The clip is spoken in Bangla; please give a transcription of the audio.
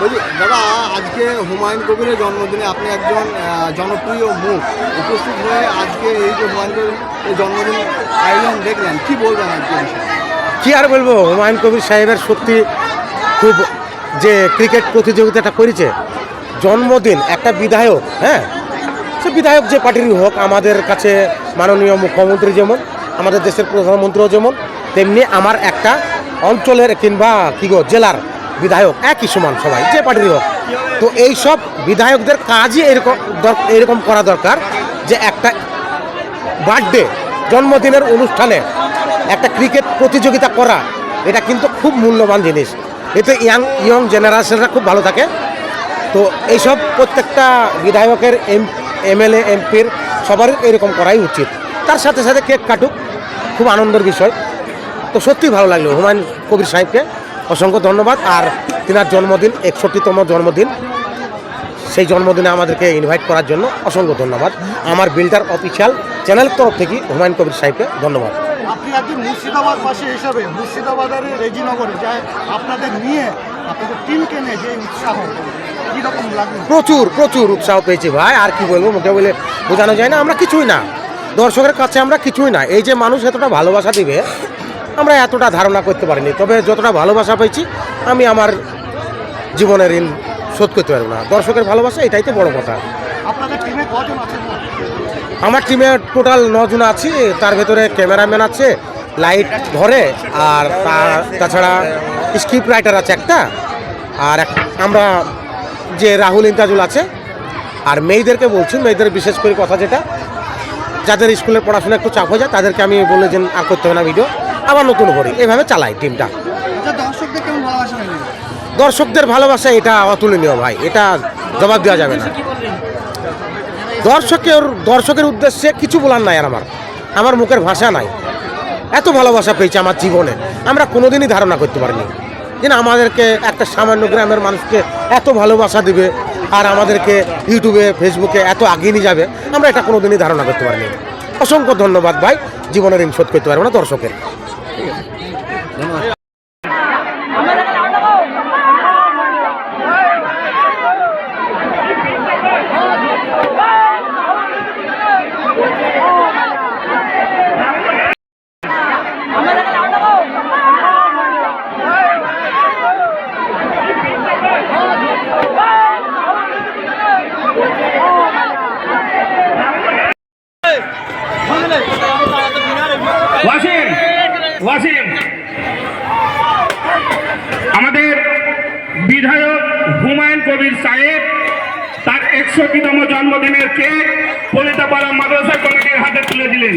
বলছি দাদা, আজকে হুমায়ুন কবিরের জন্মদিনে আপনি একজন জনপ্রিয় মুখ উপস্থিত হয়ে আজকে এই যে হুমায়ুন কবির জন্মদিন আয়োজন দেখলেন, কি বলবেন আজকে? কি আর বলবো, হুমায়ুন কবির সাহেবের সত্যি খুব যে ক্রিকেট প্রতিযোগিতাটা করেছে, জন্মদিন একটা বিধায়ক, হ্যাঁ সে বিধায়ক যে পার্টিরই হোক, আমাদের কাছে মাননীয় মুখ্যমন্ত্রী যেমন, আমাদের দেশের প্রধানমন্ত্রীও যেমন, তেমনি আমার একটা অঞ্চলের কিংবা জেলার বিধায়ক একই সমান, সবাই যে পার্টিরই হোক। তো এই সব বিধায়কদের কাজই এরকম করা দরকার যে একটা বার্থডে জন্মদিনের অনুষ্ঠানে একটা ক্রিকেট প্রতিযোগিতা করা, এটা কিন্তু খুব মূল্যবান জিনিস। এতে ইয়ং জেনারেশনরা খুব ভালো থাকে। তো এইসব প্রত্যেকটা বিধায়কের এমএলএ এমপির সবারই এরকম করাই উচিত। তার সাথে সাথে কেক কাটুক, খুব আনন্দের বিষয়। তো সত্যিই ভালো লাগলো। হুমায়ুন কবির সাহেবকে অসংখ্য ধন্যবাদ। আর তিনার জন্মদিন 61তম জন্মদিন, সেই জন্মদিনে আমাদেরকে ইনভাইট করার জন্য অসংখ্য ধন্যবাদ। আমার বিল্ডার অফিসিয়াল চ্যানেল তরফ থেকে হুমায়ুন কবির সাহেবকে ধন্যবাদ। আপনি একজন মুর্শিদাবাদবাসী হিসাবে মুর্শিদাবাদের রেজিনগরে যায় আপনাদের নিয়ে আপনাদের টিমকে নিয়ে যে উৎসাহ, কীরকম লাগলো? প্রচুর উৎসাহ পেয়েছি ভাই, আর কি বলবো, মুখে বলে বোঝানো যায় না। আমরা কিছুই না, দর্শকের কাছে আমরা কিছুই না। এই যে মানুষ এতটা ভালোবাসা দিবে, আমরা এতটা ধারণা করতে পারিনি। তবে যতটা ভালোবাসা পেয়েছি, আমি আমার জীবনের ঋণ শোধ করতে পারবো না। দর্শকের ভালোবাসা, এটাই তো বড় কথা। আপনাদের টিমে কজন আছেন? আমার টিমে টোটাল 9 জন আছি। তার ভেতরে ক্যামেরাম্যান আছে, লাইট ধরে, আর তাছাড়া স্ক্রিপ্ট রাইটার আছে একটা, আর আমরা যে রাহুল ইন্তাজুল আছে। আর মেয়েদেরকে বলছি, মেয়েদের বিশেষ করে কথা যেটা, যাদের স্কুলের পড়াশোনা একটু চাপ হয়ে যায়, তাদেরকে আমি বলে যে আর করতে হবে না ভিডিও, আবার নতুন করি, এইভাবে চালাই টিমটা। দর্শকদের কেমন ভালোবাসা? দর্শকদের ভালোবাসা এটা অতুলনীয় ভাই, এটা জবাব দেওয়া যাবে না। দর্শকের উদ্দেশ্যে কিছু বলার নাই, আর আমার মুখের ভাষা নাই। এত ভালোবাসা পেয়েছি আমার জীবনে, আমরা কোনোদিনই ধারণা করতে পারিনি যে আমাদেরকে একটা সামান্য গ্রামের মানুষকে এত ভালোবাসা দিবে, আর আমাদেরকে ইউটিউবে ফেসবুকে এত আগিয়ে নিয়ে যাবে, আমরা এটা কোনোদিনই ধারণা করতে পারিনি। অসংখ্য ধন্যবাদ ভাই, জীবনের ঋণ শোধ করতে পারবো না দর্শকের। ওয়াসিম, আমাদের বিধায়ক হুমায়ুন কবির সাহেব তার 61তম জন্মদিনের কেক পলিতাপাড়া মাদ্রাসা কমিটির হাতে তুলে দিলেন।